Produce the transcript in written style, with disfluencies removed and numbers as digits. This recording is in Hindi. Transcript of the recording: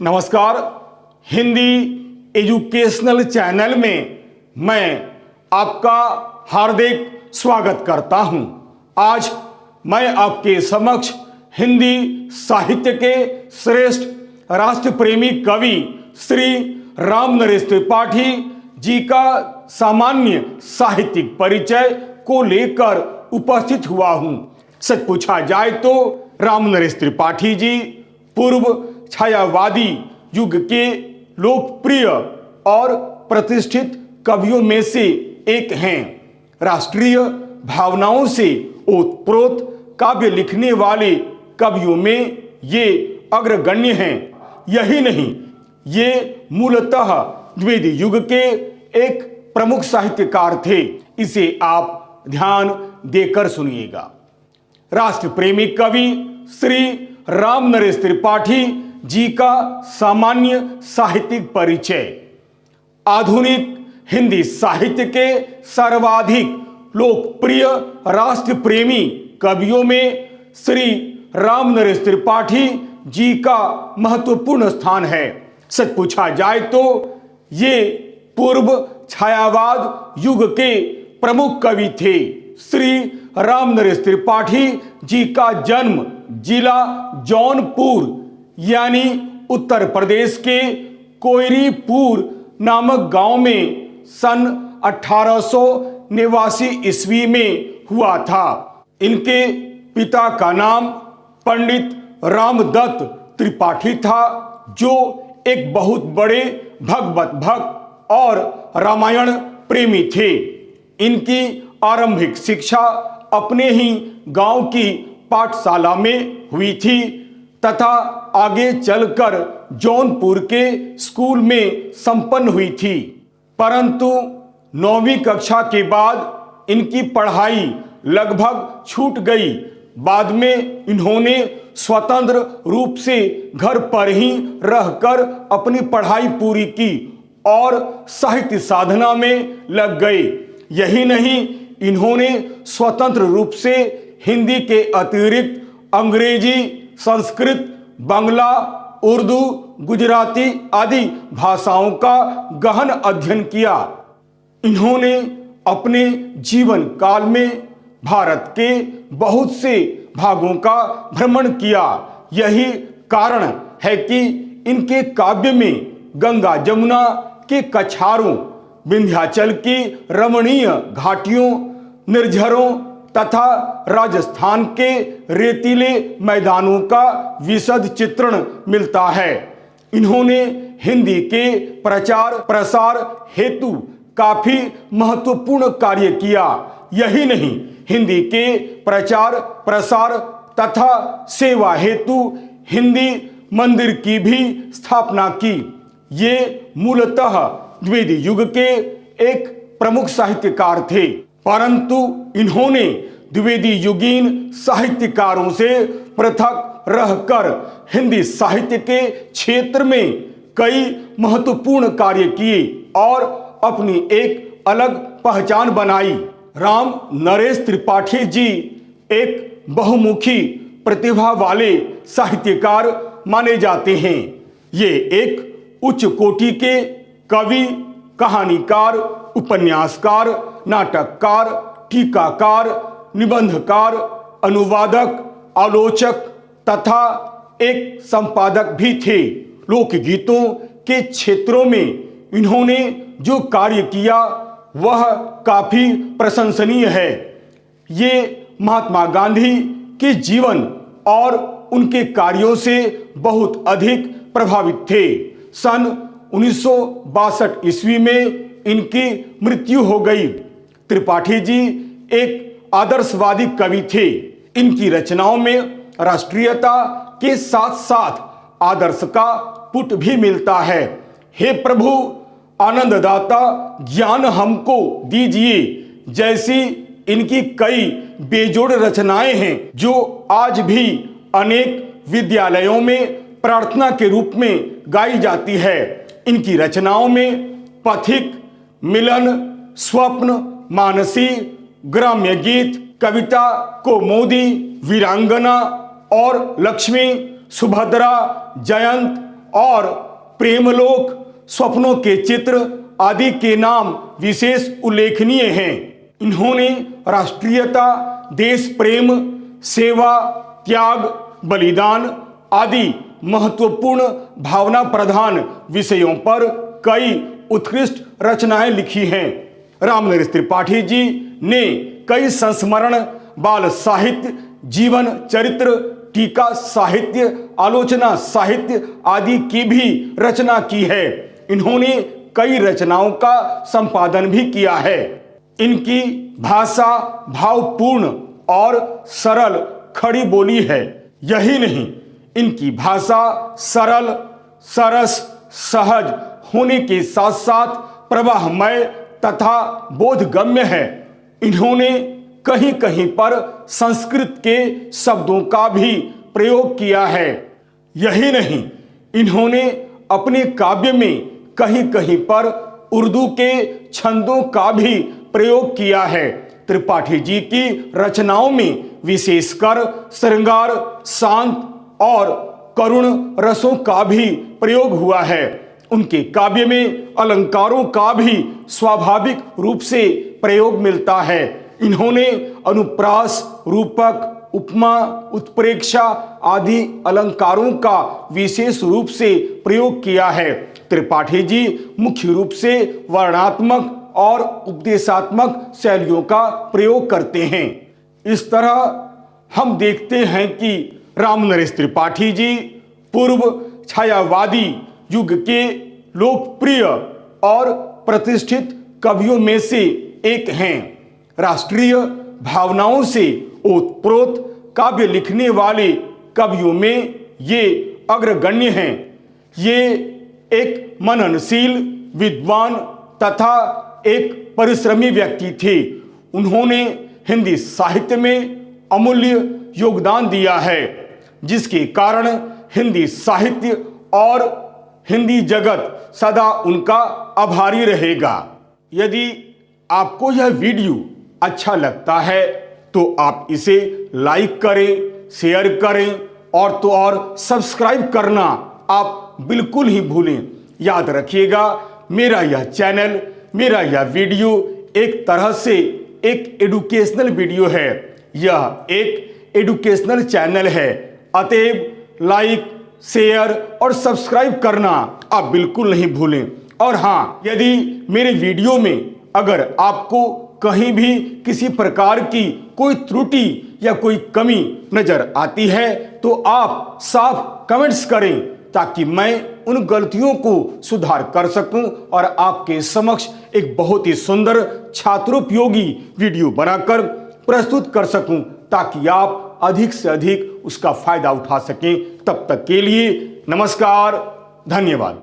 नमस्कार। हिंदी एजुकेशनल चैनल में मैं आपका हार्दिक स्वागत करता हूं। आज मैं आपके समक्ष हिंदी साहित्य के श्रेष्ठ राष्ट्र प्रेमी कवि श्री रामनरेश त्रिपाठी जी का सामान्य साहित्यिक परिचय को लेकर उपस्थित हुआ हूं। सच पूछा जाए तो रामनरेश त्रिपाठी जी पूर्व छायावादी युग के लोकप्रिय और प्रतिष्ठित कवियों में से एक हैं। राष्ट्रीय भावनाओं से ओतप्रोत काव्य लिखने वाले कवियों में ये अग्रगण्य हैं। यही नहीं, ये मूलतः द्विवेदी युग के एक प्रमुख साहित्यकार थे। इसे आप ध्यान देकर सुनिएगा। राष्ट्र प्रेमी कवि श्री रामनरेश त्रिपाठी जी का सामान्य साहित्यिक परिचय। आधुनिक हिंदी साहित्य के सर्वाधिक लोकप्रिय राष्ट्र प्रेमी कवियों में श्री रामनरेश त्रिपाठी जी का महत्वपूर्ण स्थान है। सच पूछा जाए तो ये पूर्व छायावाद युग के प्रमुख कवि थे। श्री रामनरेश त्रिपाठी जी का जन्म जिला जौनपुर यानी उत्तर प्रदेश के कोयरीपुर नामक गांव में सन 1889 ईस्वी में हुआ था। इनके पिता का नाम पंडित रामदत्त त्रिपाठी था, जो एक बहुत बड़े भगवत भक्त और रामायण प्रेमी थे। इनकी आरंभिक शिक्षा अपने ही गांव की पाठशाला में हुई थी तथा आगे चलकर जौनपुर के स्कूल में संपन्न हुई थी। परंतु 9वीं कक्षा के बाद इनकी पढ़ाई लगभग छूट गई। बाद में इन्होंने स्वतंत्र रूप से घर पर ही रहकर अपनी पढ़ाई पूरी की और साहित्य साधना में लग गए। यही नहीं, इन्होंने स्वतंत्र रूप से हिंदी के अतिरिक्त अंग्रेजी, संस्कृत, बांग्ला, उर्दू, गुजराती आदि भाषाओं का गहन अध्ययन किया। इन्होंने अपने जीवन काल में भारत के बहुत से भागों का भ्रमण किया। यही कारण है कि इनके काव्य में गंगा जमुना के कछारों, विंध्याचल की रमणीय घाटियों, निर्झरों तथा राजस्थान के रेतीले मैदानों का विशद चित्रण मिलता है। इन्होंने हिंदी के प्रचार प्रसार हेतु काफी महत्वपूर्ण कार्य किया। यही नहीं, हिंदी के प्रचार प्रसार तथा सेवा हेतु हिंदी मंदिर की भी स्थापना की। ये मूलतः द्विवेदी युग के एक प्रमुख साहित्यकार थे, परंतु इन्होंने द्विवेदी युगीन साहित्यकारों से पृथक रहकर हिंदी साहित्य के क्षेत्र में कई महत्वपूर्ण कार्य किए और अपनी एक अलग पहचान बनाई। रामनरेश त्रिपाठी जी एक बहुमुखी प्रतिभा वाले साहित्यकार माने जाते हैं। ये एक उच्च कोटि के कवि, कहानीकार, उपन्यासकार, नाटककार, टीकाकार, निबंधकार, अनुवादक, आलोचक तथा एक संपादक भी थे। लोकगीतों के क्षेत्रों में इन्होंने जो कार्य किया वह काफी प्रशंसनीय है। ये महात्मा गांधी के जीवन और उनके कार्यों से बहुत अधिक प्रभावित थे। सन 1962 ईस्वी में इनकी मृत्यु हो गई। त्रिपाठी जी एक आदर्शवादी कवि थे। इनकी रचनाओं में राष्ट्रीयता के साथ साथ आदर्श का पुट भी मिलता है। हे प्रभु आनंददाता ज्ञान हमको दीजिए जैसी इनकी कई बेजोड़ रचनाएं हैं, जो आज भी अनेक विद्यालयों में प्रार्थना के रूप में गाई जाती है। इनकी रचनाओं में पथिक, मिलन, स्वप्न, मानसी, ग्राम्य गीत, कविता, कौमुदी, वीरांगना और लक्ष्मी, सुभद्रा, जयंत, और प्रेमलोक, स्वप्नों के चित्र आदि के नाम विशेष उल्लेखनीय हैं। इन्होंने राष्ट्रीयता, देश प्रेम, सेवा, त्याग, बलिदान आदि महत्वपूर्ण भावना प्रधान विषयों पर कई उत्कृष्ट रचनाएं लिखी हैं। रामनरेश त्रिपाठी जी ने कई संस्मरण, बाल साहित्य, जीवन चरित्र, टीका साहित्य, आलोचना साहित्य आदि की भी रचना की है। इन्होंने कई रचनाओं का संपादन भी किया है। इनकी भाषा भावपूर्ण और सरल खड़ी बोली है। यही नहीं, इनकी भाषा सरल, सरस, सहज होने के साथ साथ प्रवाहमय तथा बोधगम्य है। इन्होंने कहीं कहीं पर संस्कृत के शब्दों का भी प्रयोग किया है। यही नहीं, इन्होंने अपने काव्य में कहीं कहीं पर उर्दू के छंदों का भी प्रयोग किया है। त्रिपाठी जी की रचनाओं में विशेषकर श्रृंगार, शांत और करुण रसों का भी प्रयोग हुआ है। उनके काव्य में अलंकारों का भी स्वाभाविक रूप से प्रयोग मिलता है। इन्होंने अनुप्रास, रूपक, उपमा, उत्प्रेक्षा आदि अलंकारों का विशेष रूप से प्रयोग किया है। त्रिपाठी जी मुख्य रूप से वर्णात्मक और उपदेशात्मक शैलियों का प्रयोग करते हैं। इस तरह हम देखते हैं कि रामनरेश त्रिपाठी जी पूर्व छायावादी युग के लोकप्रिय और प्रतिष्ठित कवियों में से एक हैं। राष्ट्रीय भावनाओं से ओतप्रोत काव्य लिखने वाले कवियों में ये अग्रगण्य हैं। ये एक मननशील, विद्वान तथा एक परिश्रमी व्यक्ति थे। उन्होंने हिंदी साहित्य में अमूल्य योगदान दिया है, जिसके कारण हिंदी साहित्य और हिंदी जगत सदा उनका आभारी रहेगा। यदि आपको यह वीडियो अच्छा लगता है तो आप इसे लाइक करें, शेयर करें और तो और सब्सक्राइब करना आप बिल्कुल ही भूलें। याद रखिएगा, मेरा यह चैनल, मेरा यह वीडियो एक तरह से एक एजुकेशनल वीडियो है। यह एक एजुकेशनल चैनल है, अतएव लाइक, शेयर और सब्सक्राइब करना आप बिल्कुल नहीं भूलें। और हाँ, यदि मेरे वीडियो में अगर आपको कहीं भी किसी प्रकार की कोई त्रुटि या कोई कमी नजर आती है तो आप साफ कमेंट्स करें, ताकि मैं उन गलतियों को सुधार कर सकूं और आपके समक्ष एक बहुत ही सुंदर छात्रोपयोगी वीडियो बनाकर प्रस्तुत कर सकूं, ताकि आप अधिक से अधिक उसका फायदा उठा सकें। तब तक के लिए नमस्कार, धन्यवाद।